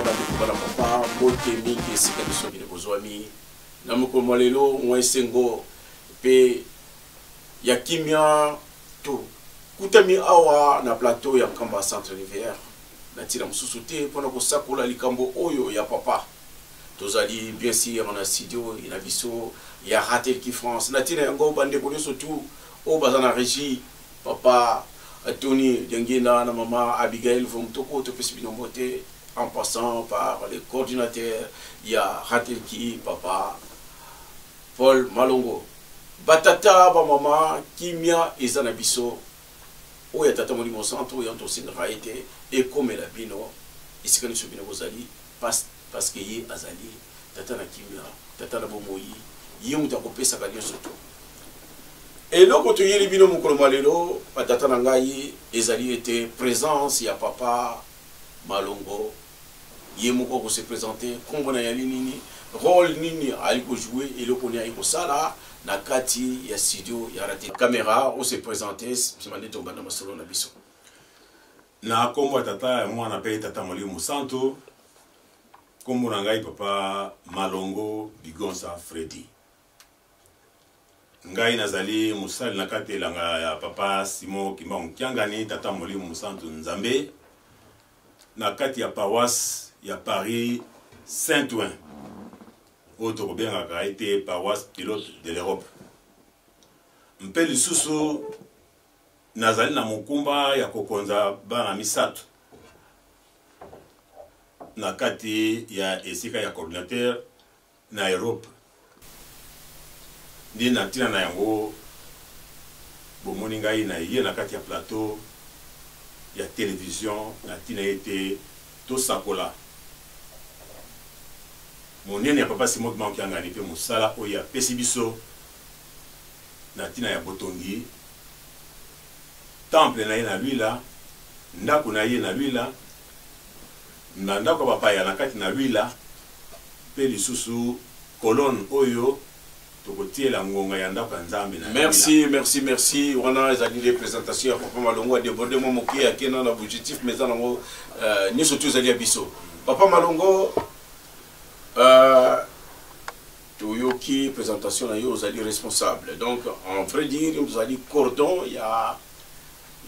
bandeko papa motemi ke esika biso bino bozwami na mokolo lelo mwesengo pe ya kimia to kutami awa na plateau ya Kamba Centre Rivière na tira mususu te pona kosakola likambo oyo ya papa tozali bien sûr on a studio ina biso ya Ratel qui France na tira yango bandeko nyonso tu o bazana régie papa Tony Dengena na maman Abigail Vomtoko to pesi bino mbote en passant par les coordinateurs il y a Ratel qui papa Paul Malongo batata ba mama kimia ezana biso oya tata molimo centre ya ntosinga raite et comme la bino isikani so bino bozali parce que ye azali tata na kimia tata na bomoyi ye muta kopesa ka nyonso to et loko to yeli bino mukolo malelo tata na ngai ezali était présence ya papa Malongo ye muko ko se présenter kombo na yali nini rôle nini aliko jouer et loko ni aliko sala na kati ya studio ya Ratel caméra on se présenter simande to bana masolo na biso na kombo tata mwana pe tata molimo santo kombo na ngai papa Malongo Bigonsa Freddy ngai nazali musali na kati langa ya papa Simon Kimbangu Kiangani tata molimo santo Nzambe na kati ya paroisse ya Paris Saint-Ouen autre bien a été paroisse pilote de l'Europe. Mpe lisusu nazali na mukumba ya kokonza bana misato na kati ya esika ya coordinateur na Europe. Ndi na tina na yango bomoni ngai na ye na kati ya plateau ya télévision na tina ete to sakola monene ya papa Simon Kimbangu Kiangani pe musala oya pesi biso na tina ya botongi temple na ye na lui la ndako na ye na lui la na ndako papa ya na kati na lui la pe lisusu colonne oyo tokotiela ngonga ya ndako ya Nzambe na merci wana ezali les présentations ya papa Malongo a débordé mo moki ya kena na objectif mais ça nango ni surtout ezali ya biso papa Malongo Toyoki présentation na yo zali responsable donc en vrai dire vous allez cordon il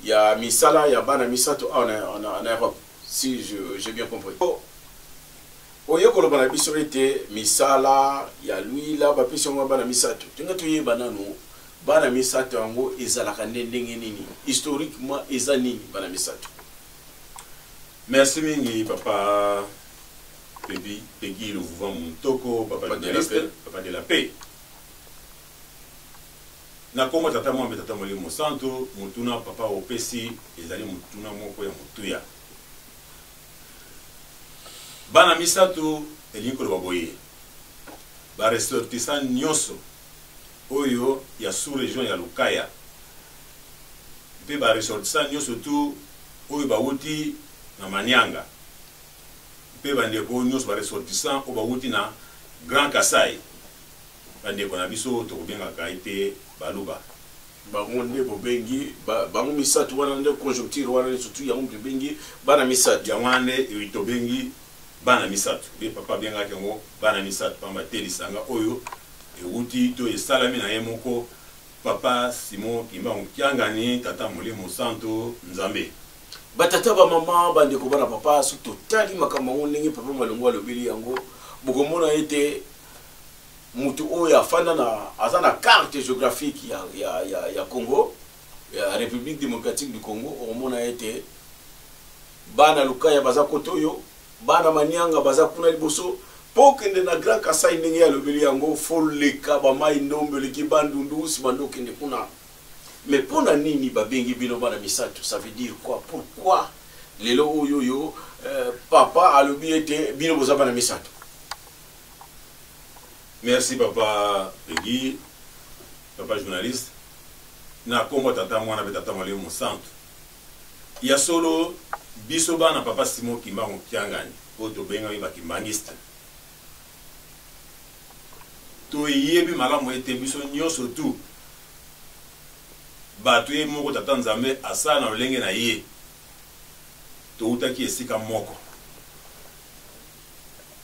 y a misala il y a bana misato en Europe si j'ai bien compris oyo ko bana biso était misala ya lui là ba pesi ngo bana misato tinga to yeba nanu bana misato yango ezalaka ndenge nini historiquement ezanini bana misato. Merci mingi papa Peggy le Vouvant Moutoko, papa de la paix. Na komo tata mo tata molimo santo, mutuna papa opesi ezali mutuna moko ya mutuya. Bana misato elinko baboye. Ba ressortissant nyoso oyo ya sous région ya Lukaya. Pe ba ressortissant nyoso tu oyo bawuti na Manyanga. Pe bandeko nyos ba ressortissant o bawuti na Grand Kasai bandeko na biso to kobenga kaite baluba bangonde bobengi bango misato wana nde conjoncture wana surtout ya ngombe bengi bana misato ya wande to bengi bana misato be papa benga kengo bana misato pamba telisanga oyo ewuti to esalami na yemoko papa Simon Kimbangu Kiangani tata molimo santo Nzambe batata ba mama bandeko bana papa su totali makambo ndenge papa Malongo alobeli yango bokomona ete mutu oyo afanda na azana carte géographique ya Congo ya République démocratique du Congo omona ete bana Lukaya baza kotoyo bana Manyanga baza kuna liboso pokende na Grand Kasai ndenge alobeli yango foleka ba mai ndombe leki bandundu sibando kende kuna. Mais pour la nini babengi bino bana misato ça veut dire quoi pourquoi lelo oyo papa alobi ete bino boza bana misato. Merci papa Peggy papa journaliste na kombo tata mwana be tata molimo santo ya solo biso bana papa Simon Kimbangu Kiangani o to benga ba kimbangiste to yebi malamu ete biso nyoso tu batu ye moko tata Nzambe asala na lolenge na ye to utaki esika moko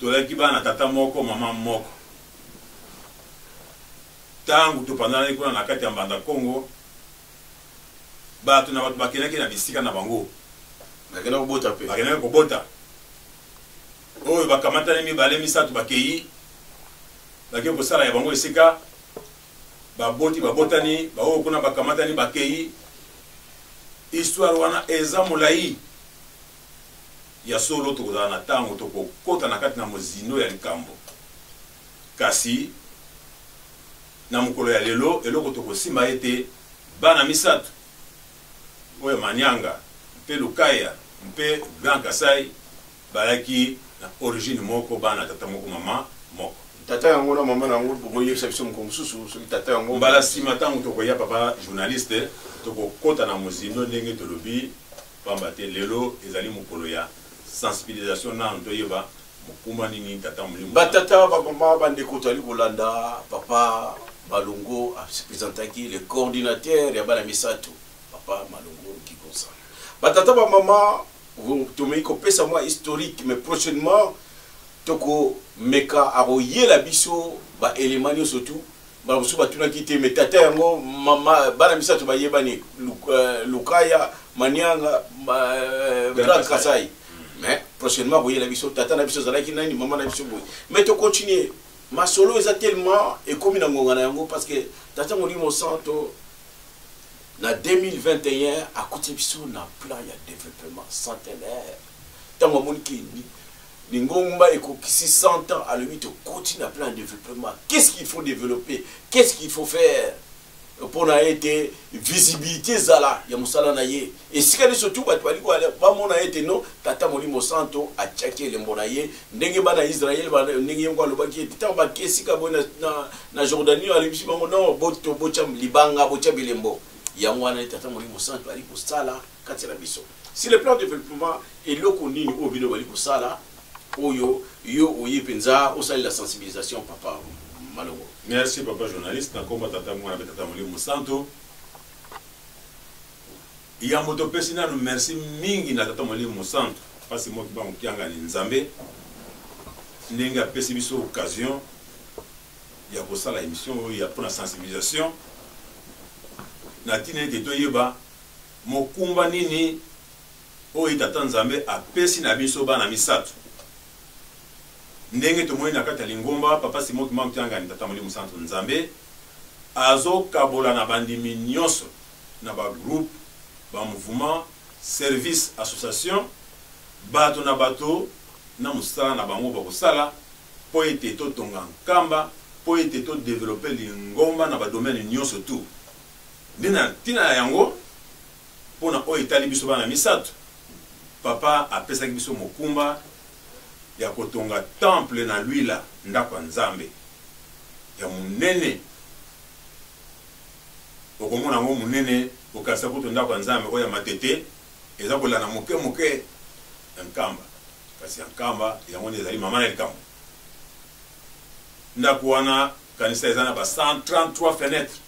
tolaki bana tata moko mama moko tangu topandana kuna na kati ya Mbanda Kongo bato na bato bakendaki na bisika na bango bakendaki kobota pe bakendaki kobota oyo bakamatani mibale misato bakei bakei kosala ya bango esika babotani baoyo kuna bakamatani bakei histoire wana eza molai ya solo tokozala na ntango tokokota na kati na mozino ya likambo kasi na mokolo ya lelo eloko tokosimba ete bana misato oyo Manyanga mpe Lukaya mpe Grand Kasai balaki na origine moko bana tata moko mama moko tata yango na mama nango bokoyebisa biso mokomosusu soki tata yango mbala nsima ntango tokoya papa journaliste tokokota na mozino ndenge tolobi pamba te lelo ezali mokolo ya sensibilisation nanu toyeba mokumba nini tata molimo batata bamama bandeko tozali kolanda papa Malongo apresentaki le coordinateur ya bana misato papa Malongo Kikonsa batata bamama tomei kopesa mwa historique mais prochainement toko meka aroyela biso ba élément nyonso tu ba musu batunaki te mais tata yango mama bana misato bayebani Lukaya Manyanga Grand Kasai mais prochainement voyez la biso tata na biso zalaki nani mama na biso boy mais to continuer ma solo est tellement et comme na ngona yango parce que tata Molimo Santo na 2021 à côté biso na plan ya développement centenaire tango moniki ni ngomba ekokisi 100 ans à le to continue na plan de développement qu'est-ce qu'il faut développer qu'est-ce qu'il faut faire pour na été visibilité zala ya musala na ye et si kali surtout ba twali ko ba mona été no tata Molimo Santo a tchaké le mbona ye ndenge bana Israël ba ndenge yango alobaki tata ba kesi ka bona na Jordanie ali bisi bango no boto bocham libanga bocha bilembo yango wana tata Molimo Santo ali ko sala kati na biso si le plan de développement et loko nini o bino bali ko sala oyo yo oyi penza o sala la sensibilisation papa Malongo. Merci papa journaliste na komba tata mwana tata Molimo Santo ya moto pesi na merci mingi na tata Molimo Santo parce moi ba mokianga ni nzambe ndenge apesi biso occasion ya kosala émission ya pour la sensibilisation na tine te toyeba mokumba nini oyo tata nzambe apesi na biso bana misato ndenge tomoni na kati ya lingomba papa simoki mamtianga ni tata Molimo Santo nzambe azo kabola na bandimi nyonso na ba groupe ba mouvement service association bato na bato na musala na bango bakosala po ete totonga nkamba po ete to développer lingomba na ba domaine nyonso tu ndina tina yango pona oyo etali biso bana misato papa apesaki biso mokumba ya kotonga temple na luila ndako ya nzambe ya munene okomona ngo munene okasa kuto ndako ya nzambe oya matete eza kolana moke moke nkamba kasi nkamba yango ezali mama na likambo ndako wana kanisa eza na ba 133 fenêtres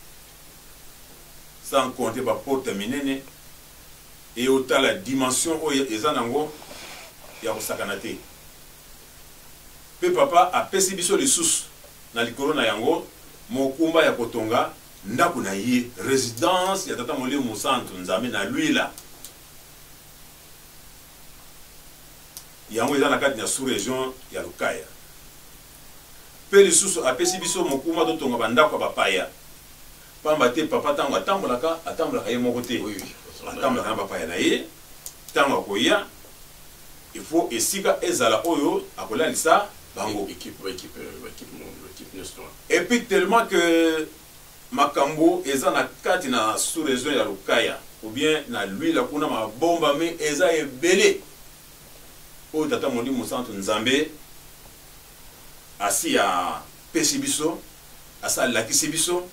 sans compter ba porte minene et autant la dimension oyo eza nango ya kosakana te pe papa apesi biso lisusu na likolo na yango mokumba ya kotonga ndako na ye résidence ya tata Molimo Santo nzambe na luila yango eza na kati na sous région ya Lukaya pe lisusu apesi biso mokumba totonga bandako ya bapaya pamba te papa tango atambolaka ye moko te atambolaka na bapaya na ye tango akoya il faut esika ezala oyo akolalisa bango équipe et puis tellement que makambo eza na kati na sous région ya Lukaya ou bien na lui la kuna mabomba me eza ebele oyo tata Molimo Santo nzambe asi ya pesi biso asalakisi biso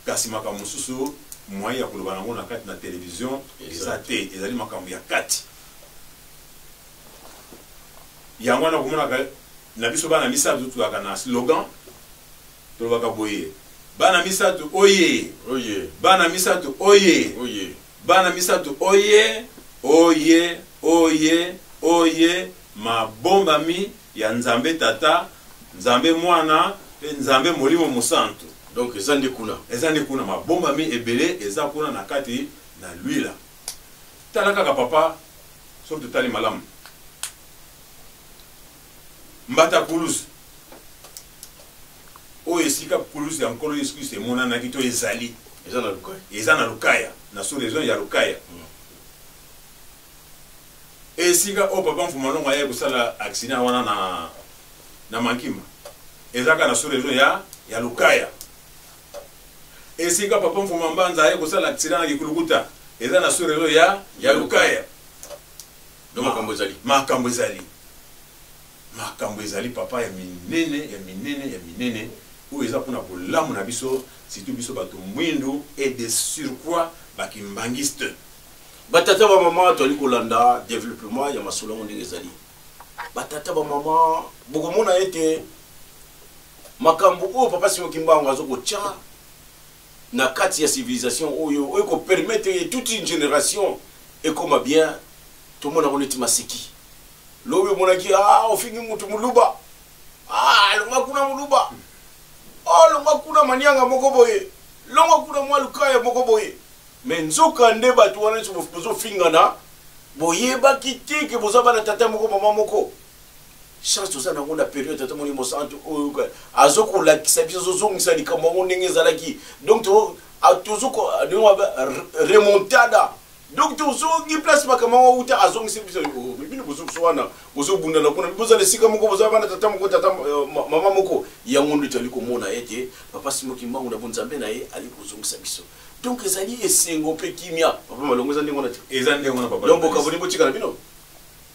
kasi makambo mosusu moyen ya koloba nango na kati na télévision eza te ezali makambo ya kati yango wana komonaka na biso bana misato tulaka na slogan tolobaka boye bana misato oye oye bana misato oye oye bana misato oye oye oye oye mabombami ya nzambe tata nzambe mwana pe nzambe molimo musantu. Donc ezande kuna mabomba mi ebele eza kuna na kati na l'huile. Tala kaka papa sauf de tali malam mbata kulus o esika kulus ya nkolo Yesu Kristo emonana kito ezali eza na lukaya na sous région ya lukaya. Esika o papa mfuma longo aye kusala accident wana na Mankima ezaka na sous région ya lukaya. Esika papa mfuma mbanza aye kusala accident na Kikulukuta eza na sous région ya lukaya. Donc makambo ezali papa ya minene où eza pona bolamu na biso surtout biso bato mwindu et de surcroît bakimbangiste. Batata ba mama to ali kolanda développement ya masolongo ndenge ezali. Batata ba mama bokomona ete makambo o papa Simon Kimbangu azokocha na kati ya civilisation oyo ko permettre toute une génération et comme bien tout le monde a reconnu masiki. Lobe monaki ofingi mutu muluba. Longa kuna muluba. Longa kuna manianga moko boye. Longa kuna mwaluka ya moko boye. Mais nzoka nde batu wana bozo fingana boye bakiti ke bozaba na tata moko mama moko. Chance toza na ngona période tata moni mosantu azoko la kisabiso zozongisa likambo ndenge ezalaki. Donc tozoko remontada. Donc tu as place makamanga uta azongi sibisa bino bozokuswana bozobunda na kuna bozale sika moko bozabana tata moko tata mama moko yango ndo tali komona ete papa Simon Kimbangu na bonzambe na ye ali kozongisa biso. Donc ezali esengo pe kimia papa malongo ezande ngona te ezande ngona papa. Donc bokaboni botika na bino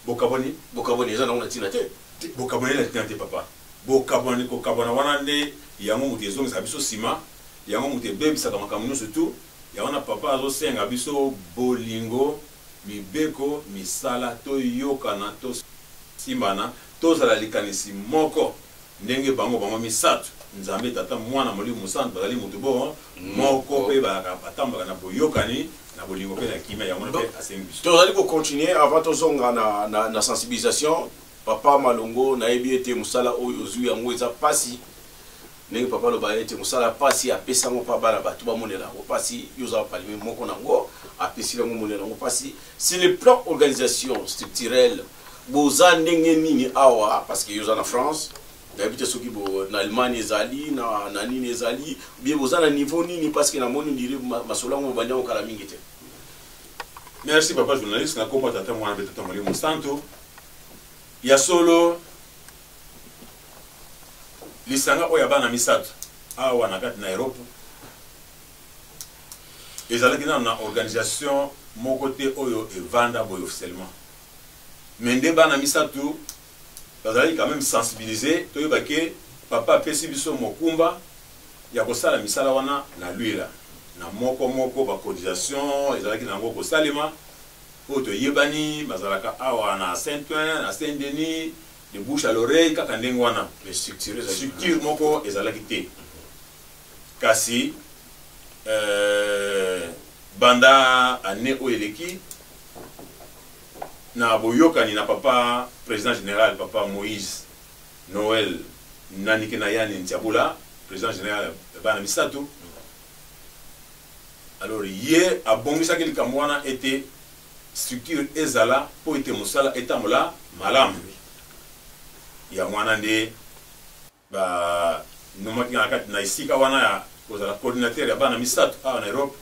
bokaboni ezana ngona tina te bokaboni la tina te papa bokaboni ko kabona wana nde yango mutu ezongisa biso sima yango mutu ebebisaka makambo nyonso surtout yawana papa azo senga biso bolingo mibeko misala to yokana to simbana to zala likanisi moko ndenge bango misatu nzambe tata mwana molimo musantu bazali mutu bo moko pe batambaka na boyokani na bolingo pe na kimia yango pe asengi biso. Tozali ko continuer avant tozonga na sensibilisation papa malongo na yebi ete musala oyo ozu yango eza pasi. Nenge papa lo baye te musala pasi apesa ngo pa bana batu ba monela ngo pasi yoza palimi moko nango apesi ngo monela ngo pasi. C'est le plan organisation structurelle boza ndenge nini awa parce que yoza na France d'habitude soki bo na Allemagne ezali na nini ezali bien boza na niveau nini parce que na moni ndire masola ngo banya okala mingi te. Merci papa journaliste na kompa tata mwana betata moli musanto ya solo lisanga oya bana misatu awa na kati na Europe ezalaki na organisation moko te oyo evanda boy officiellement mais nde bana misatu bazali quand même sensibiliser toyeba ke papa apesi biso mokumba ya kosala misala wana na l'huile na moko ba cotisation ezalaki nango kosalema oyo toyebani bazalaka awa na Saint-Ouen na Saint-Denis de bouche à l'oreille kaka ndenge wana mais structure moko ezalaki te kasi banda ane oyo eleki na boyokani na papa président général papa Moïse Noël naniki na yani Ntiabula président général bana misatu alors ye abongisaki likambo wana ete structure ezala po ete mosala etambola malamu ya mwana nde ba nomaki na kati na isika wana ya kozala coordinateur ya bana misatu awa na Europe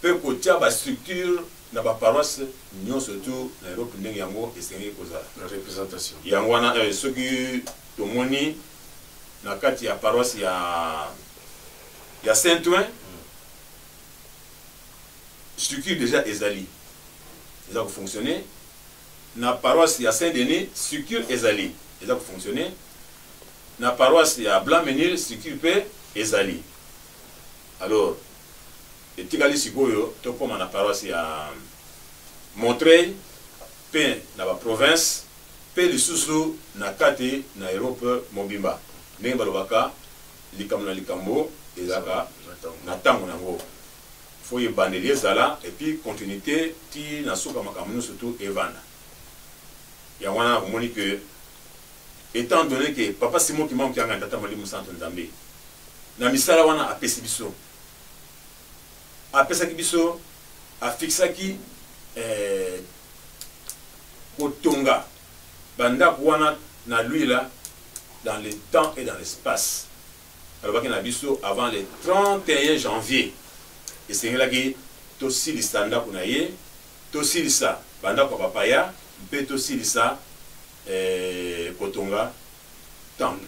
pe kotia ba structure na ba paroisse nyonso surtout na Europe ndenge yango esengi kozala la représentation yango wana soki tomoni na kati ya paroisse ya Saint-Ouen structure déjà ezali eza ko fonctionner na paroisse ya Saint-Denis structure ezali eza ko fonctionner na paroisse ya Blanc-Ménil structure pe ezali alors etikali sikoyo tokoma na paroisse ya Montreuil pe na ba province pe lisusu na kati na Europe mobimba ndenge balobaka likambo na likambo ezaka na tango nango faut y bandelier ezala et puis continuité ti na soka makambo surtout evanda ya wana omoni que étant donné que papa Simon qui manque un tata Molimo Santo Nzambe na misala wana apesi biso apesaki biso afixaki kotonga bandako wana na lui là dans le temps et dans l'espace. Alors qu'il y a biso avant le 31 janvier et c'est là que to silisa ndako na ye to silisa bandako papaya mpe to silisa kotonga temple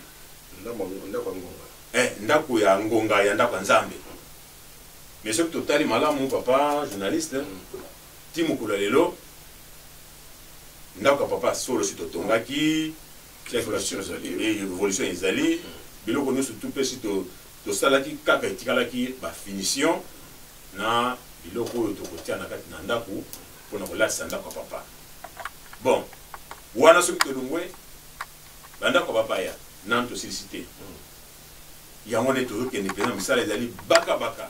ndako ya ngonga ya ndako ya Nzambe. Mais ce que totali malamu papa journaliste timukula lelo ndako papa solo si totongaki évolution ezali biloko nyonso tout pe si tosalaki kaka etikalaki bafinition na biloko oyo tokotia na kati na ndako mpona kolatisa ndako ya papa. Bon wana soki tolongwe bandako ya papa ya nano tosilisite yango nde tozokende mpenza misala ezali bakabaka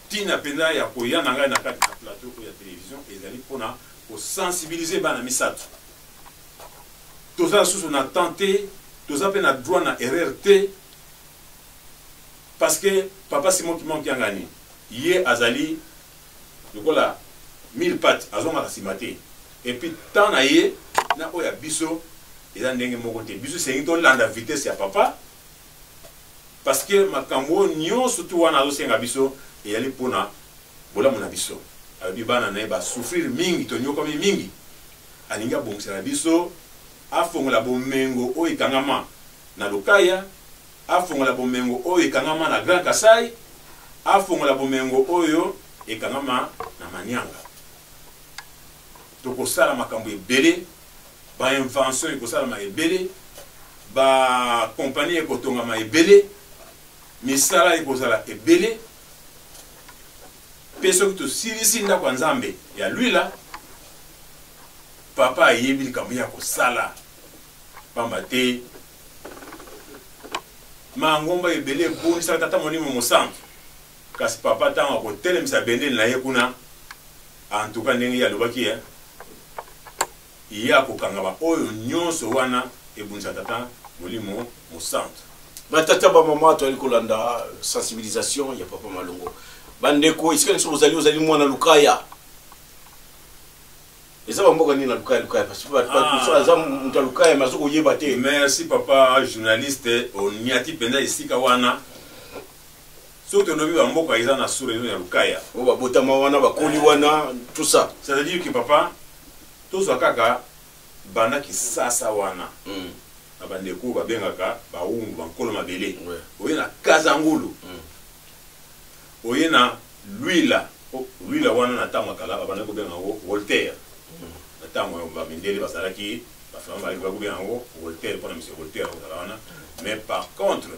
ntina mpenza ya koya na ngai na kati na plateau oyo ya télévision ezali mpona kosensibilize bana misato. Toza susu na tenté toza pe na droit na erreur te parce que papa Simon qui manque ngani ye azali lokola 1000 pattes azonga simate et puis tant na ye na oya biso eza ndenge moko te biso sengi to landa vitesse ya papa parce que makambo nyonso tu wana azosenga biso eyali mpona bolamu na biso abi bana na ye basouffrir mingi tonyokomi mingi alingi abongisela biso afongola bomengo oyo ekangama na Lukaya afongola bomengo oyo ekangama na Grand Kasai afongola bomengo oyo ekangama na Manyanga. Tokosala makambo ebele ba invention ekosalama ebele ba compagnie ekotongama ebele misala ekozala ebele pe soki tosilisi ndako ya Nzambe ya lui là papa ayebi likambo ya kosala pamba te mangomba ebele ebongisaka tata Molimo Mosantu kasi papa ntango akotelemisa bendele na ye kuna en tout cas ndenge ye alobaki ye akokangama oyo nyonso wana ebongisaka tata Molimo Mosantu. Batata ba mama to ali kolanda sensibilisation ya papa Malongo bandeko isika nso ozali mwana Lukaya eza bamboka nini na Lukaya parce que pas ça mta Lukaya mazoko yeba te. Merci papa journaliste oniati penda isika wana soto lobi bamboka eza na sous région ya Lukaya o babotama wana bakoli wana tout ça ça veut dire que papa tozwa kaka bana kisasa wana abandeko babengaka baungu bankolo mabele oye na Kazangulu oye na Luila wana na tango kala abandeko benga Voltaire na tango ba mindele basalaki ba fama bali ba benga Voltaire pona monsieur Voltaire wana. Mais par contre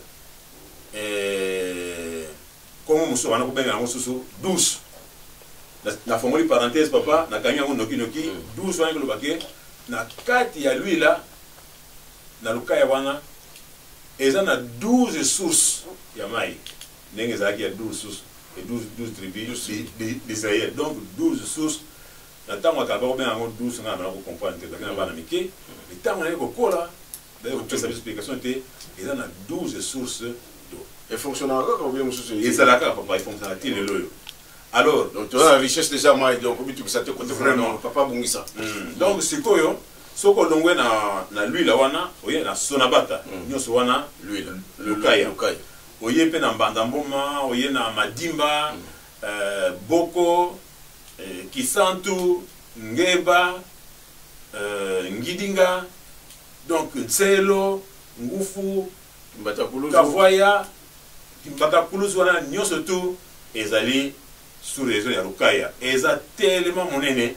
comme muso wana ko benga susu douce na fongoli parenthèse papa na kanya noki douce wana ko lobake na kati ya Luila na Lukaya wana eza na 12 sources ya mai ndenge ezalaki ya 12 sources et 12 tribus d'Israël donc 12 sources na tango akaba ko benga 12 ngana ko comprendre te na bana mike mais tango na ko kola d'ailleurs pour cette explication te eza na 12 sources d'eau et fonctionnera comme bien mususu ezalaka papa fonctionnera ti lelo. Alors donc tu as la richesse déjà mai donc obitu que ça te côté vraiment papa bungisa donc sikoyo soko longwe na lui la wana oye na Sonabata nyonso wana lui Lukaya oye pe na Mbandamboma oye na Madimba Boko Kisantu Ngeba Ngidinga donc Ntselo Ngufu Mbatakuluzu Kavoya Mbatakuluzu wana nyonso tu ezali sous région ya Lukaya eza tellement monene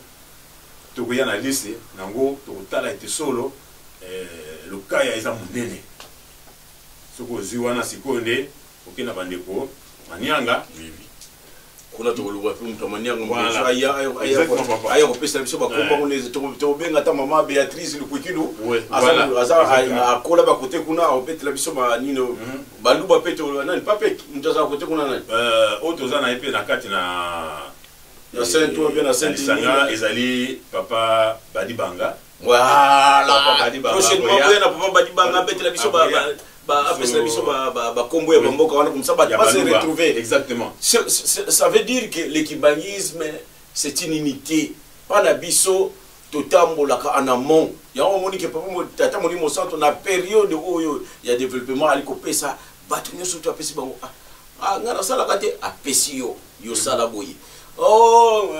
tokoya na liste nango tokotala ete solo Lukaya eza monene soko ziwana sikoyo nde okenda bandeko Manyanga kuna tokoluka pe mutu Manyanga mbozo aya kopesa biso bakomba koneze tobenga ta mama Beatrice Lukwikilu aza akola ba kote kuna opetela biso ba nino baluba peto nani pape mutaza kote kuna nani otoza na epe na kati na ya Saint-Ouen bien na Saint-Sanga ezali papa Badibanga Voilà. Prochainement, on a papa Badi Banga, bête la biso, combo et bambo, comme ça, va se retrouver. Exactement. Ça veut dire que l'équibanisme, c'est une unité. Pas la biso, totambolaka en amont. Il y a un moment que papa tata moni mo centre na période où il y a développement à l'écopé ça, bâtonnier surtout à pesi bango. Ah, ngana sala kate a pesi yo sala boye. Oh,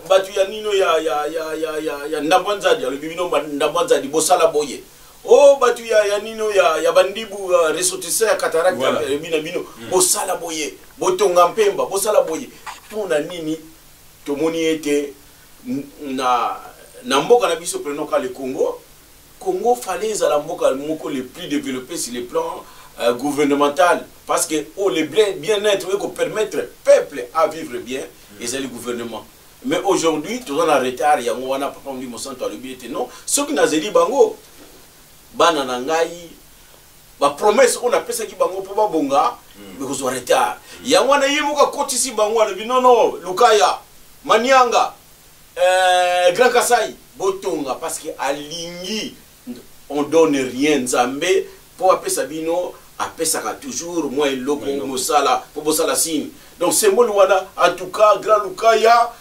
batu ya nino ya ndabwanzadi, ya bibino ndabwanzadi bosala boye. Oh, batu ya nino ya bandibu ressortissant ya cataracte bino bosala boye. Botonga mpemba bosala boye. Pona nini tomoni ete na mboka na biso prenoka le Congo fallait la mboka moko le plus développé sur le plan gouvernemental parce que le bien-être pour permettre peuple à vivre bien et c'est le gouvernement. Mais aujourd'hui tout en retard ya ngwana papa ndi mosanto alobi ete non ceux qui nazeli bango bana na ngai ba promesse on a pesa ki bango po ba bonga mais ko retard ya ngwana yimuka kotisi bango alobi non Lukaya Manianga Grand Kasai botonga parce que alingi on donne rien Nzambe pour appeler Sabino appeler ça toujours moi loko mosala pour bosala signe donc symbole wana en tout cas Grand Lukaya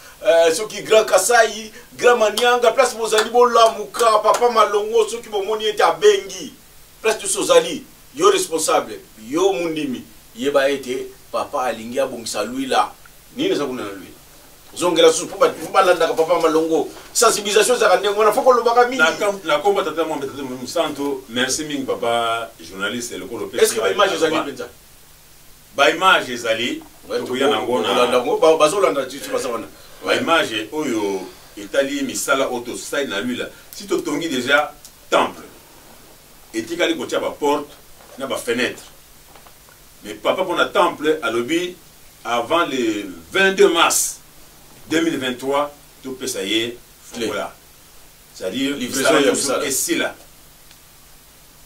ceux qui Grand Kasai Grand Manianga place bozali bolamuka papa malongo ceux qui bomoni ete abengi place de sozali yo responsable yo mundimi yeba ete papa alingi abongisa lui là nini za kuna lui zongela su pour balanda papa malongo sensibilisation za kande ngona foko lobaka mingi na komba tata mo tata mo santo merci mingi papa journaliste le ko lopé est-ce que l'image ezali penza ba image ezali to yana ngona bazolanda tu pasa wana ba image oyo etali misala auto sai na lui là si to tongi déjà temple etikali ko tia ba porte na ba fenêtre mais papa pour na temple à lobby avant le 22 mars 2023, tout peut ça y est, voilà. C'est-à-dire, livraison est ici là.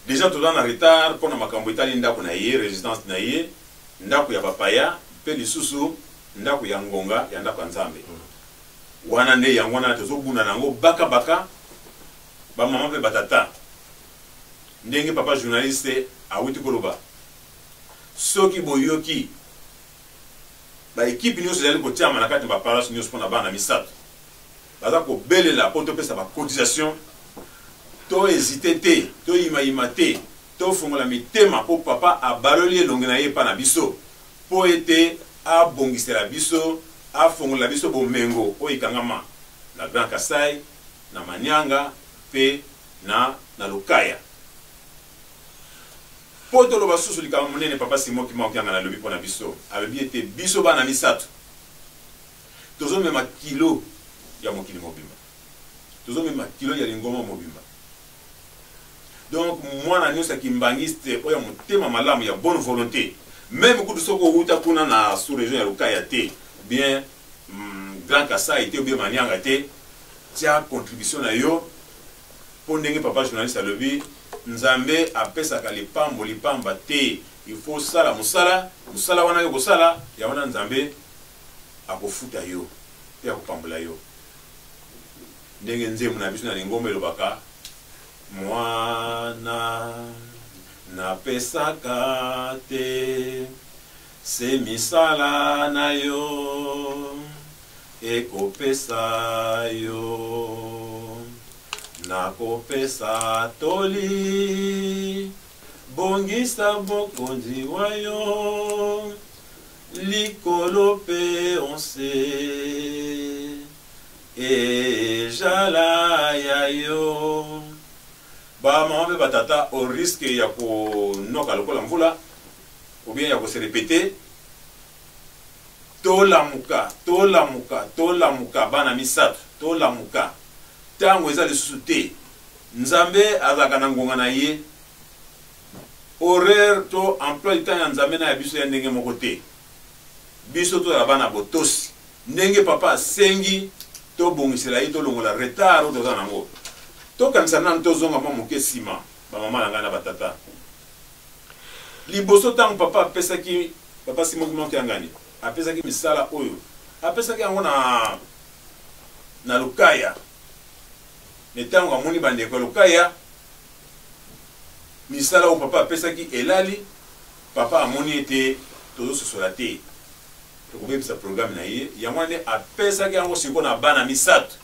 Déjà, tout le monde en retard, pour ma cambouitali, ndako na ye, résidence na ye, ndako ya papaya, pe li susu, ndako ya ngonga, ya ndako nzambe. Wana ne ya wana tozo buna nango, baka baka, ba maman pe batata. Ndenge papa journaliste, a witi koloba. Soki boyoki, ba équipe nous c'est ko tia manakati ba palace nous pona bana misato baza ko belela po to pesa ba cotisation to hésiter te to imate to fongola mitema po papa a baloli longena ye pa na biso po ete a bongisela biso a fongola biso bomengo o ikangama na Grand Kasai na Manianga pe na Lukaya poto lo basusu likama monene papa Simon ki manki ngana lobi pona biso alobi ete biso bana misato tozo mema kilo ya mokili mobimba tozo mema kilo ya lingoma mobimba donc mwana nyosa kimbangiste oya motema malamu ya bonne volonté même kutu soko uta kuna na sous région ya Lukaya te bien Grand Kasai te ou bien Manianga te tia contribution na yo po ndenge papa journaliste alobi Nzambe apesa lipamba te il faut sala musala wana yo sala ya wana Nzambe akofuta yo te akopambola yo ndenge nzemu na biso na lingombe lobaka mwana na pesaka te se misala na yo ekopesa yo nakopesa toli bongisa bokonzi wayo likolo pe onse ejala ya yo ba mama pe batata au risque ya ko noka lokola mvula ou bien ya ko se répéter tolamuka bana misato tolamuka tango eza lisusu te Nzambe azaka na ngonga na ye horaire to emploi du temps ya Nzambe na ya biso ya ndenge moko te biso to ya bana botosi ndenge papa asengi to bongisela ye to longola retard to za nango to kanisa nanu to zonga moke sima ba mama na ngana batata liboso tango papa apesaki papa Simon Kimonke yangani apesaki misala oyo apesaki yango na Lukaya mais ntango amoni bandeko ya Lukaya misala oyo papa apesaki elali papa amoni ete tozososola te tokobebisa programme na ye yango wana nde apesaki yango sikoyo na bana misato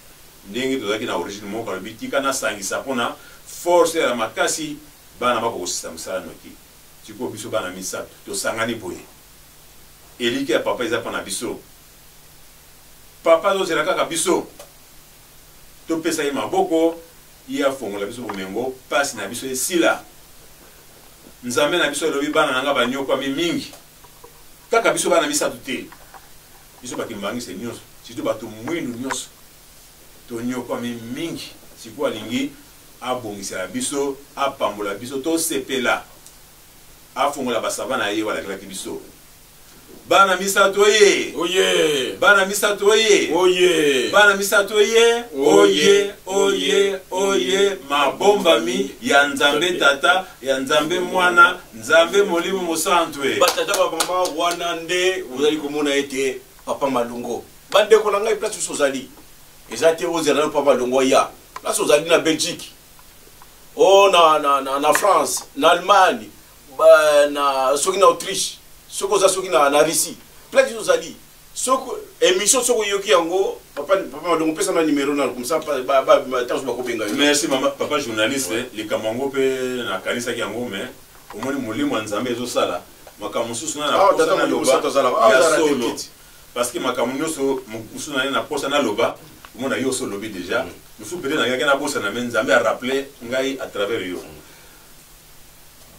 ndenge tozalaki na origine moko alobi tika nasangisa mpona force ya makasi bana bakokosisa mosala noki sikoyo biso bana misato tosangani boye eliki ya papa eza mpona biso papa azozela kaka biso topesa ye maboko ye afongola biso bomengo pasi na biso esila nzambe na biso elobi bana nanga banyokwami mingi kaka biso bana misato te biso bakimbangisa nyonso surtout bato mwindu nyonso tonyokwami mingi sikoyo alingi abongisela biso apambola biso tosepela afongola basava na ye walakelaki biso bana misato ye oye bana misato ye oye bana misato ye oye oye oye mabombami ya nzambe tata ya nzambe mwana nzambe molimo mosantwe batata bamama wana nde ozali komona ete papa malongo bandeko na ngai place oso ozali eza te ozela na papa malongo ya place ozali na Belgique na France na Allemagne soki na Autriche soki oza soki na Russie place ozali soki émission soki oyoki yango papa malongo pesa na numéro na comme ça tanso bakobenga yo. Merci mama papa journaliste likambo yango mpe nakanisaki yango mais omoni molimo ya nzambe ezosala makambo mosusu na posa na loba ya solo parce que makambo nyonso mosusu na ye na posa na loba omona yo so lobi déjà mosusu peut-être nangaki na bosa na me nzambe a rappelé ngai à travers yo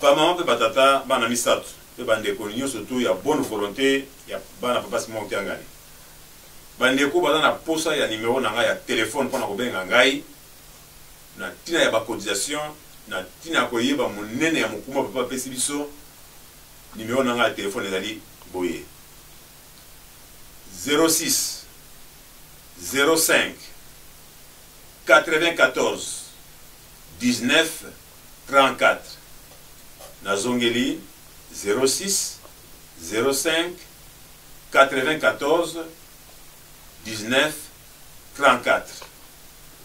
bamama mpe batata bana misato mpe bandeko nyonso tu ya bonne volonté ya bana papa Simon Otiangani bandeko baza na posa ya numéro na ngai ya telefone mpona kobenga ngai na ntina ya bacotisation na ntina ya koyeba monene ya mokuma papa apesi biso numéro na ngai ya telefone ezali boye 06 05 94 19 34 nazongeli 06 05 94 19 34.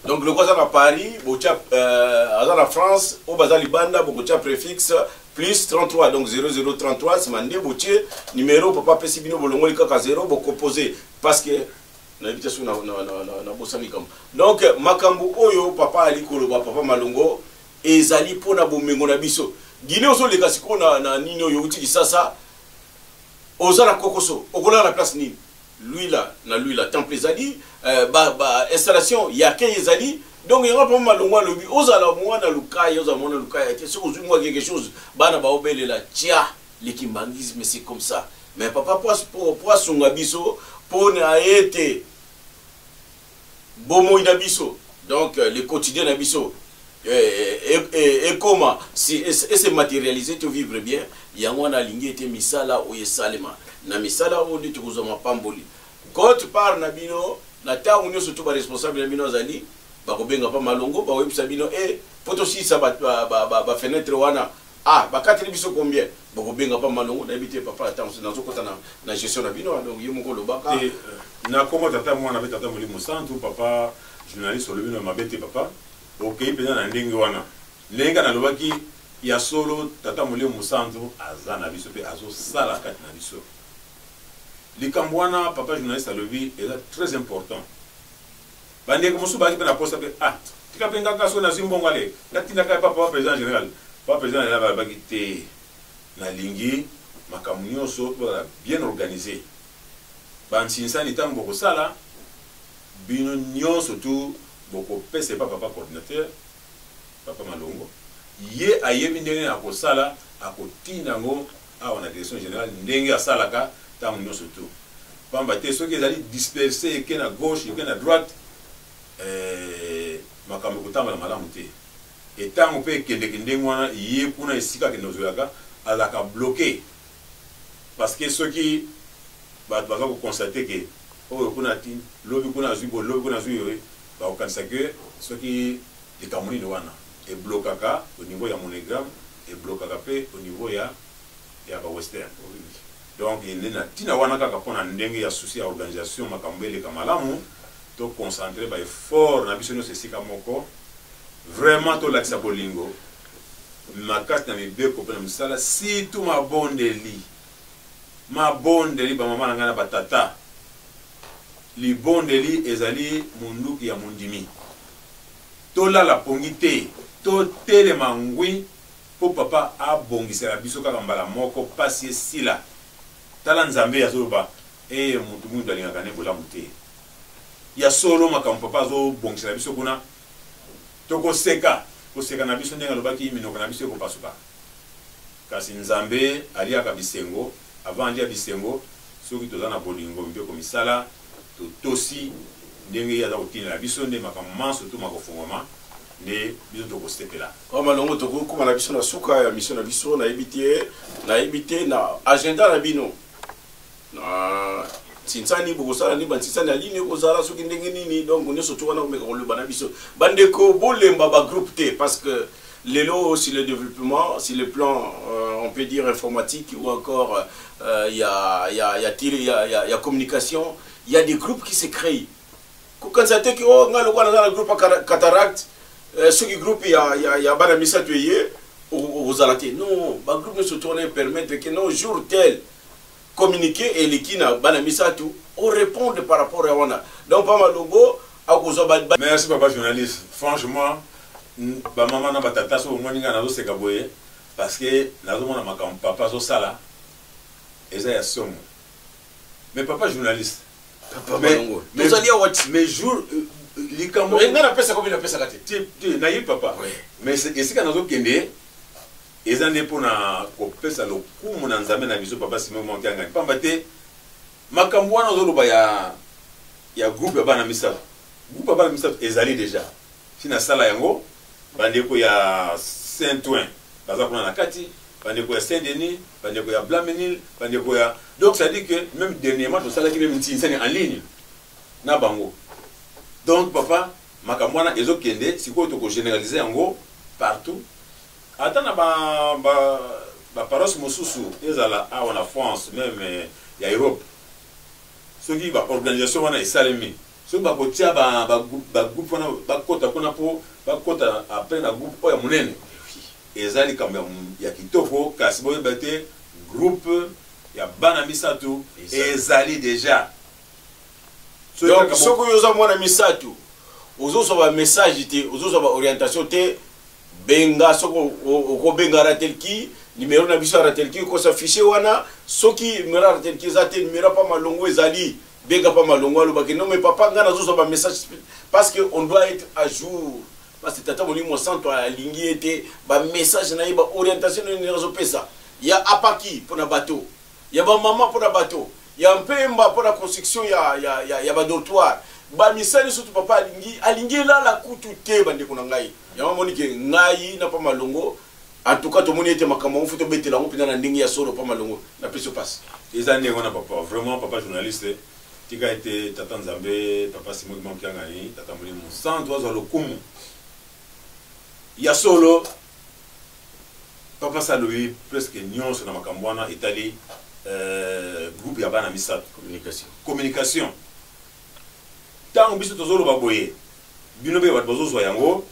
Donc le quoi à Paris, à France, au bazar Libanda, beaucoup de préfixe plus 33 donc 0033 c'est mandé boutier numéro papa pesibino bolongo likaka 0 beaucoup composé parce que l'invitation na bosani comme donc makambo oyo papa ali koloba papa malongo ezali pona bomengo na biso Guinée ozo le kasiko na nini oyo uti sasa ozala kokoso okola na place nini lui là temple ezali installation ya ke ezali donc il y a pas mal de gens qui ont quelque chose les kimbangisme c'est comme ça mais papa pour son abisso pour été bomo inabiso donc le quotidien abisso et comment si c'est matérialisé tu vivre bien il y a un aligné était misala ou yesalema na misala ou dit que pamboli quand tu parles nabino na ta union surtout responsable nabino zali bakobenga pa malongo ba websa bino poto si sa ba fenêtre wana bakateli biso combien bakobenga pa malongo na bité papa attention na zokota na gestion na bino donc yemoko lobaka na komo tata mwana be tata molimo santu papa journaliste le bino mabete papa OK pena na ndenge wana lenga na lobaki ya solo tata molimo santu azana biso pe azo sala kati na biso likambo wana papa journaliste alobi est très important bandeko mosu baki pe na posta pe tika pe ngaka so na zimbongo ale natinda ka papa président général la baki te na lingi makambo nyonso bien organisé bansinsani tango boko sala bino nyonso tu boko pese papa coordinateur papa malongo ye ayebi ndenge na kosala akotina ngo awa na direction générale ndenge asalaka tango nyonso tu pamba te soki ezali dispersé eke na gauche eke na droite makambo kotambala malamu te etango mpe ekendeke ndenge wana ye kuna esika akende ozwelaka azalaka bloqué parce que soki bato baza kokonstate ke oyo kuna ti lobi kuna azwi boye lobi kuna azwi yoye bakokanisa ke soki likambo nini wana eblokaka au niveau ya monogramme eblokaka mpe au niveau ya bawestern donc nde na ntina wana kaka mpona ndenge ya souci ya organisation makambo eleka malamu to concentrer ba effort na biso nyonso esika moko vraiment to lakisa bolingo makasi na mibeko pe na misala surtout mabondeli ba mama na ngana batata libondeli ezali munduki ya mundimi tola la pongite to tele mangwi po papa abongisela biso kaka mbala moko pasi esila tala nzambe ya zoloba mutu mundu alingaka ne bolamu te ya solo makambo papa zo bongisela biso kuna tokoseka na biso ndenge alobaki minoko na biso ekopasuka kasi nzambe aliaka bisengo avant alia bisengo soki toza na bolingo mibeko misala totosi ndenge aza kotinela biso nde makambo manso to makofungwama nde biso tokosepela malongo tokokóma na biso na suka ya mission na biso nayebi te na agenda na bino na tinsani bokosala ni bantinsani ya lini ekozala soki ndenge nini donc nyonso to wana komeka koloba na biso bandeko bolemba bagroupe te parce que lelo sur le développement sur le plan on peut dire informatique ou encore il y a communication, il y a des groupes qui se créent quand ça te que oh ngalo kwa na groupe cataracte ce qui groupe il y a bana misa tuye aux alaté non ba groupe ne se tourner permettre que non jour tel communiquer et les kina bana misatu on répond par rapport à wana donc pas malongo merci papa journaliste franchement ba maman na batata so ngoni nga nazo seka boye parce que nazo mona makambo papa zo sala eza ya somo mais papa journaliste papa malongo nous allions watch mais jour likambo ngana pesa combien pesa kati tu na yi papa mais esika nazo kende eza nde mpona kopesa lokumu na nzambe na biso papa Simon Monkanga pamba te makambo wana ozoloba ya groupe ya bana misato groupe ya bana misato ezali déjà tina sala yango bandeko ya Saint-Ouen baza kuna na kati bandeko ya Saint-Denis bandeko ya Blamenil bandeko ya donc ça dit que même dernièrement tosalaki même ntinsani en ligne na bango donc papa makambo wana ezokende sikoyo tokogénéraliser yango partout ata na ba paroisse mosusu ezala awa na France même ya Europe soki ba organisation wana esalemi soki bakotia ba groupe wana bakota kuna po bakota après na groupe oya munene ezali kambo ya kitoko kasi boyeba te groupe ya bana misatu ezali déjà donc soko yoza mwana misatu ozoso ba message te ozoso ba orientation te benga soko okobenga ratel ki numéro na biso ratel ki ko s'afficher wana soki numéro ratel ki za te numéro pas malongo ezali benga pas malongo alobaki non mais papa ngana zozo ba message parce que on doit être à jour parce que tata molimo santo alingi était ba message na ba orientation ni réseau pesa ya apaki pour na bateau ya ba maman pour na bateau ya mpemba pour la construction ya ba dortoir ba misali surtout papa alingi la kutu te bande kuna ngai ya mamoni ke ngai na pa malongo en tout cas to moni ete makambo futo betela ngo pina na ndingi ya solo pa malongo na peso passe ezane ngona papa vraiment papa journaliste tika ete tata nzambe papa Simon Monkanga ni tata molimo sans doit le kumu ya solo papa saloui presque nyonso na makambo wana itali groupe ya bana misato communication tango biso tozoloba boye bino be bato bazozwa yango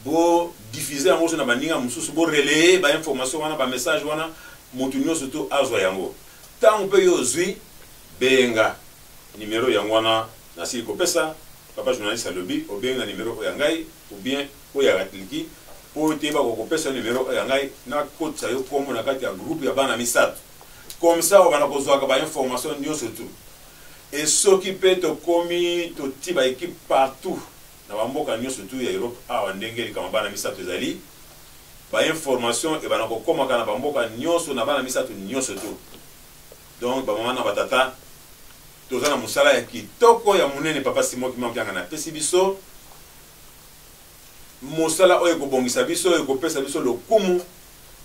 bo diffuser yango so na baninga mosusu bo relayer ba information wana ba message wana motu nyonso to azwa yango tango pe yo zwi benga numéro yango wana na sili kopesa papa journaliste alobi obenga numéro ya ngai ou bien oya ratliki po te ba kopesa numéro ya ngai na kotsa yo kombo na kati ya groupe ya bana misato comme ça on va kozwa ba information nyonso tout et ceux qui peut te commis to tiba équipe partout na bamboka nyonso tout ya Europe awa ndenge kama bana misato ezali ba information et bana kokoma kana bamboka nyonso na bana misato nyonso tout donc ba mama na batata toza na musala ya kitoko ya munene papa Simon Monkanga na pesi biso musala oyo kobongisa biso ekopesa biso lokumu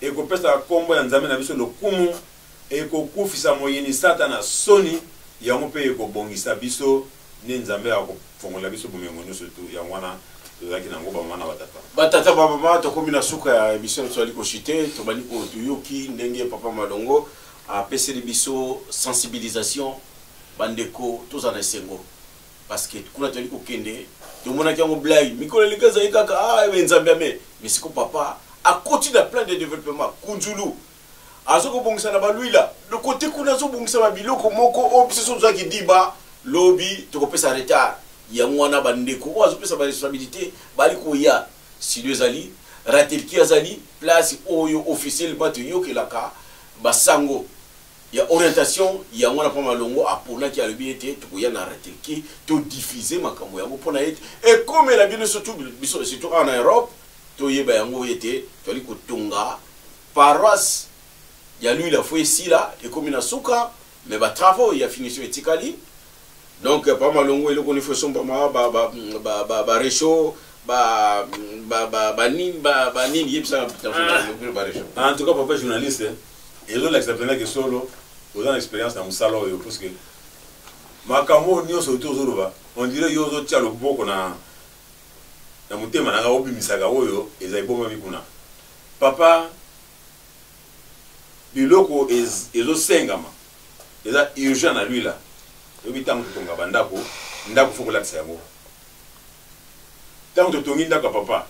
ekopesa kombo ya nzambe na biso lokumu ekokufisa moyini satana soni yango pe ekobongisa biso ne nzambe akofongola biso bomengo nyonso tu ya wana tozalaki nango bamama na batata bamama tokomi na suka ya émission tozali koshite tobandi koyoki ndenge papa malongo apeseli biso sensibilisation bandeko toza na esengo parce que kuna tozali kokende tout le monde a qui blague mikolo les gars ça kaka ah nzambe mais c'est que papa a continué plein de développement kunjulu azoko bongisa na baluila le côté kuna zo bongisa ba biloko moko obsession za ki diba lobby to kopesa retard ya mwana bandeko ozo pesa ba responsabilité bali ko ya si deux ali ratel ki azali place oyo officiel bato yokelaka basango ya orientation ya mwana pa malongo apona ki alobi ete to ya na ratel ki to diffuser makambo yango pona ete et comme la bien surtout en Europe to yeba yango ete to ali ko tonga paroisse ya lui la foi ici là et comme na suka mais ba travaux il a fini sur etikali donc pas malongo ile ko ni façon ba ba réchaud ba nini yebisa ba réchaud en tout cas papa journaliste et là l'exceptionnel que solo aux expérience dans musalo yo parce que makambo nyonso tozoloba on dirait yo zo tia loboko na mutema na obi misaka oyo ezai bomba mikuna papa biloko ezo sengama eza urgent na lui là yobi tango tonga bandako ndako foko la tsango tango tongi ndako papa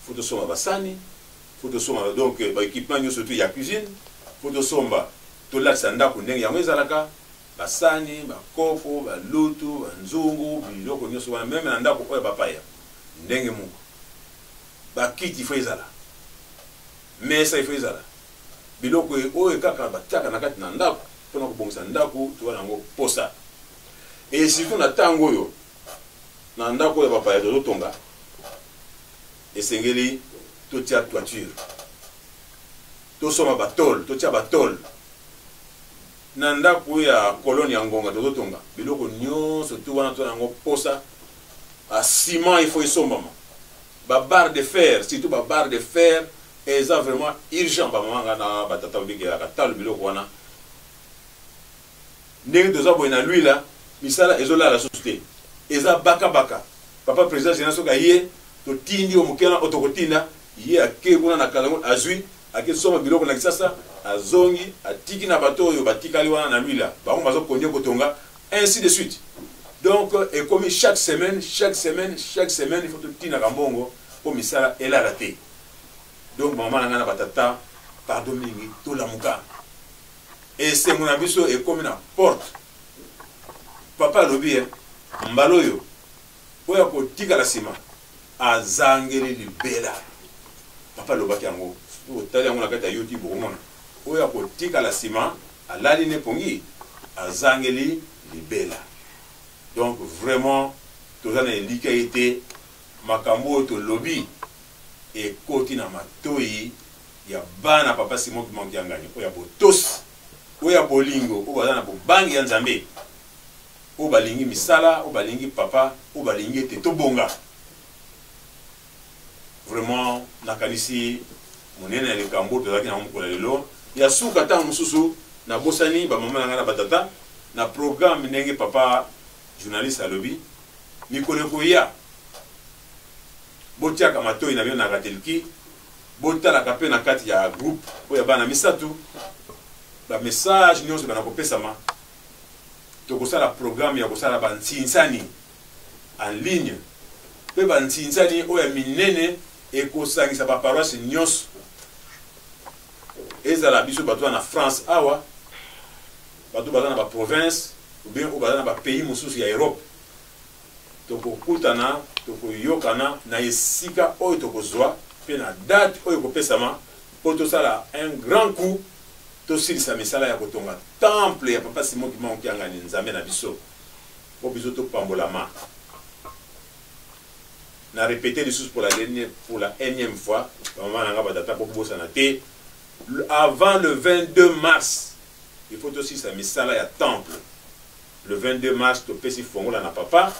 faut to soma basani faut to soma donc ba équipement yo surtout ya cuisine faut to somba to la ndako ndenge yango ezalaka basani ba kopo ba lutu ba nzungu biloko nyonso wana même na ndako oyo papa ya ndenge moko ba kiti fo ezala mesa ifo ezala biloko oyo kaka batiaka na kati na ndako mpona kobongisa ndako towana yango posa et surtout na ntango oyo na ndako oyo bapaya tozotonga esengeli totia toiture tosoma batole totia batole na ndako ya kolone ya ngonga tozotonga biloko nyonso to wana towana yango posa a ciment il faut esombama babarre de fer surtout babarre de fer eza vraiment urgent ba manga na batata biki ya katalo biloko wana ndenge toza boye na lui là misala ezola la société eza baka papa président général soka ye to tindi o mukena otokotinda ye ake kuna na kalango azui ake soma biloko na kisasa azongi atiki na bato oyo batikali wana na lui là bango bazo konye kotonga ainsi de suite donc et comme chaque semaine il faut to tina kambongo pour misala ela raté. Donc maman nanga na batata pardon mingi to la muka et c'est mon abiso et comme na porte papa lobi mbalo yo oya ko tika la sima azangeli libela papa lobaki yango o tali yango na kata YouTube bomona oya ko tika la sima alali ne pongi azangeli libela donc vraiment tozana indikaité makambo to lobby et koti na matoi ya bana papa Simon qui manque ngani oya botos oya bolingo o bazana bo bangi ya nzambe o balingi misala o balingi papa o balingi te to bonga vraiment nakanisi monene le kambo to zaki na mkola lelo ya suka ta mususu na bosani ba mama na batata na programme ndenge papa journaliste alobi mikolo ko ya botia kama to ina na ratelki botala kape na kati ya groupe oya bana misatu ba message nyonso bana kopesa ma to kosala programme ya kosala ba ntinsani en ligne pe ba ntinsani oya minene e kosangisa ba paroisse nyonso ezala biso bato na France awa bato bazana ba province ou bien au bazana ba pays mususu ya Europe tokokutana tokoyokana na esika oyo tokozwa pe na date oyo kopesama po tosala un grand coup tosilisa misala ya kotonga temple ya papa Simon qui manque yanga ni nzambe na biso po biso topambolama na répéter les choses pour la énième fois maman nanga batata po bosana te avant le 22 mars il faut aussi sa misala ya temple le 22 mars topesi fongola na papa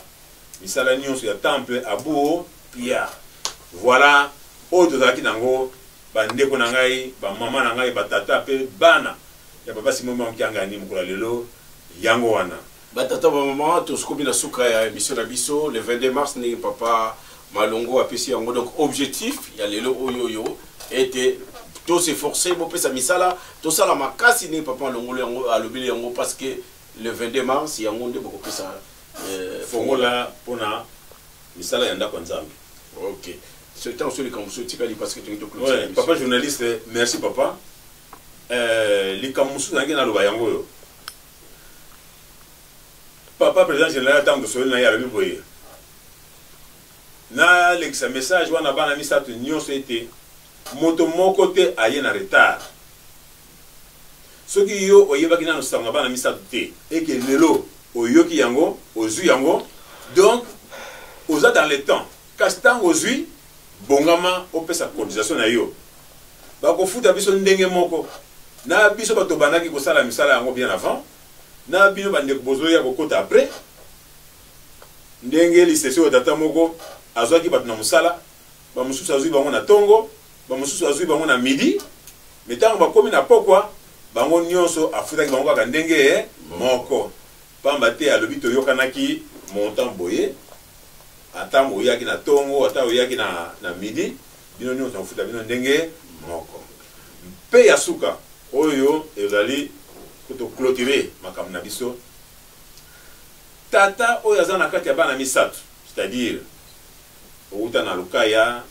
misala nyonso ya temple abuo pia voilà oyo tozalaki nango bandeko na ngai bamama na ngai batata pe bana ya papa Simon Mankiangani mokolo lelo yango wana batata bamama toskomi na suka ya émission na biso le 22 mars ni papa Malongo apesi yango donc objectif ya lelo oyo était to s'efforcer bo pesa misala to sala makasi ni papa Malongo yango alobeli yango parce que le 22 mars yango nde boko pesa fongola pona misala ya ndako nzambe. OK. Ce temps sur les camusu tikali parce que tu es ouais, papa journaliste, merci papa. Les camusu na ngena loba yango yo. Papa président général tant de sol na ya le boye. Na l'ex message wana bana misatu nyonso été moto moko te aye na retard. Soki yo oyebaki na nosanga bana misatu te et que lelo oyoki yango ozu yango donc oza dans le temps kastan ozui bongama opesa cotisation na yo bakofuta biso ndenge moko na biso bato banaki kosala misala yango bien avant na bino bandeko bozo ya kokota après ndenge lisesio ya tata moko azwaki bato na musala bamususu azui bango na tongo bamususu azui bango na midi metango bakomi na pokwa bango nyonso afutaki bango kaka ndenge moko pamba te alobi toyokanaki montant boye ata oyaki na tongo ata oyaki na midi bino nyonso afuta bino ndenge moko mpe ya suka oyo ezali kotoclôturer makambo na biso tata oyo aza na kati ya bana misato c'est-à-dire outa na Lukaya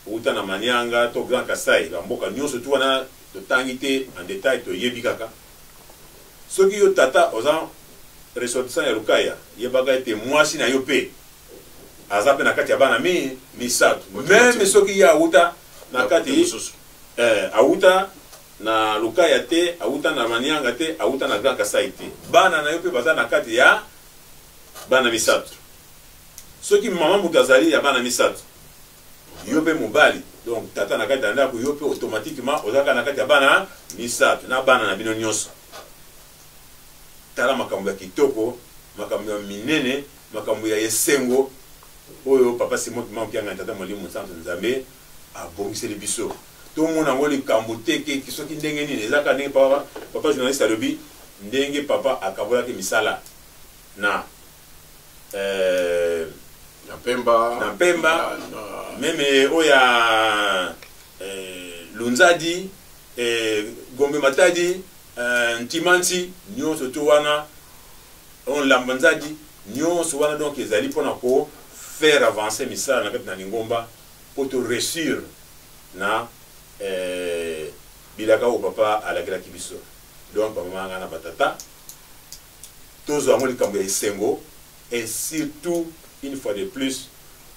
outa na Manyanga to Grand Kasai bamboka nyonso tu wana totangi te en détail toyebi kaka soki yo tata oza ressortissant ya Lukaya yebaka ete mwasi na yo pe aza pe na kati ya bana misato même soki ya outa na kati auta na Lukaya te auta na Manyanga te auta na Grand Kasai te bana na yo pe baza na kati ya bana misato soki mama mutazali ya bana misato yo pe mobali donc tata na kati ya ndako yo pe automatiquement ozaka na kati ya bana misato na bana na bino nyonso tala makambo ya kitoko makambo ya minene makambo ya esengo oyo papa Simon Kimankianga tata Molimo Santo Nzambe abongiseli biso to mona ngo likambo te ke soki ndenge nini ezaka ndenge papa journaliste alobi ndenge papa akabolaki misala na na Pemba meme oya Lunzadi Gombe Matadi Ntimanti nyonso to wana on Lambanzadi nyonso wana donc ezali pona ko faire avancer misala na kati na Lingomba pour te réussir na bilaka o papa alakela kibiso donc papa manga na batata tozo amoli kambo esengo et surtout une fois de plus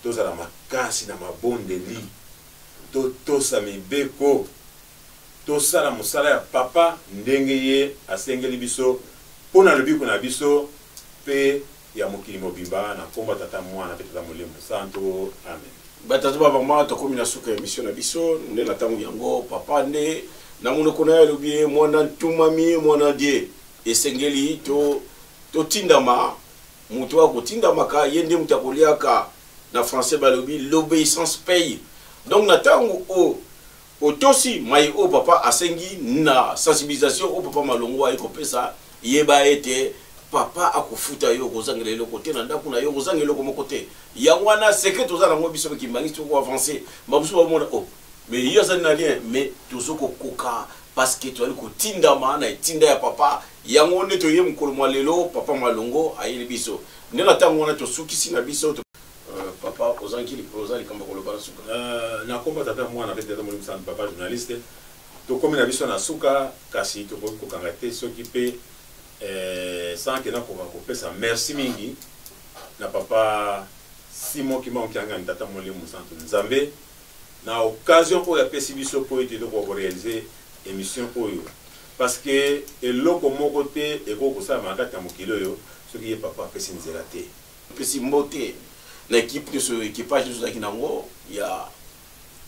tozo la makasi na mabondeli to sa mibeko to sala musala ya papa ndenge ye asengeli biso pona le biko na biso pe ya mokili mobimba na komba tata mwana pe tata Molimo Santo amen. Batatu baba mama tokomi na suka émission na biso nde na tangu yango papa nde na monoko na lobi mwana ntumami mwana die esengeli to tindama mutu wa kotindama ka yende mutakoliaka na français balobi l'obéissance paye donc na tangu o tosi mai o papa asengi na sensibilisation o papa malongo ay kopesa yeba ete papa akufuta yo kozangela eloko te na ndako na yo kozangela eloko moko te yangwana secret tozala ngo biso kimbangi to ko avancer mabusu ba mona mais yo ça n'a rien mais tozoko koka parce que tu as ko tindama na tinda ya papa yango ne to yem kolomwa lelo papa malongo ayeli biso ne na tango na to sukisi na biso papa ozangili kamba koloba suka na komba tata mwana pe tata Molimo Santo papa journaliste to komi na biso na suka kasi to ko kanga te soki pe sans que na ko pesa merci mingi na papa Simon Kimankianga tata Molimo Santo Nzambe na occasion oyo apesi biso po ete ko réaliser émission oyo parce que eloko moko te ekoko kosala makati ya mokili oyo soki ye papa apesi nzela te apesi mbote na équipe de ce équipage de zaki nango ya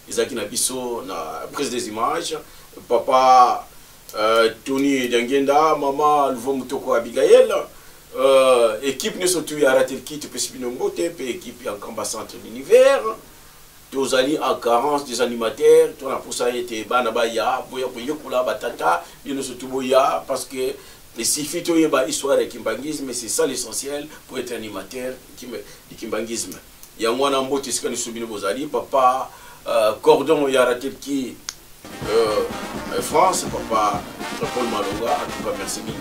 ezaki na biso na prise des images papa Tony Dangenda mama Luvo Mutoko Abigail équipe ne surtout ya ratel kit pesi bino mbote pe équipe ya Kamba Centre l'univers tous alliés en carence des animateurs tout la pour ça était bana baya boya kula batata bino surtout boya parce que les sifito yeba histoire de kimbangisme c'est ça l'essentiel pour être animateur du kimbangisme ya mwana mbote sikani subino bozali papa cordon ya ratel qui France papa Paul Malonga en tout cas merci mille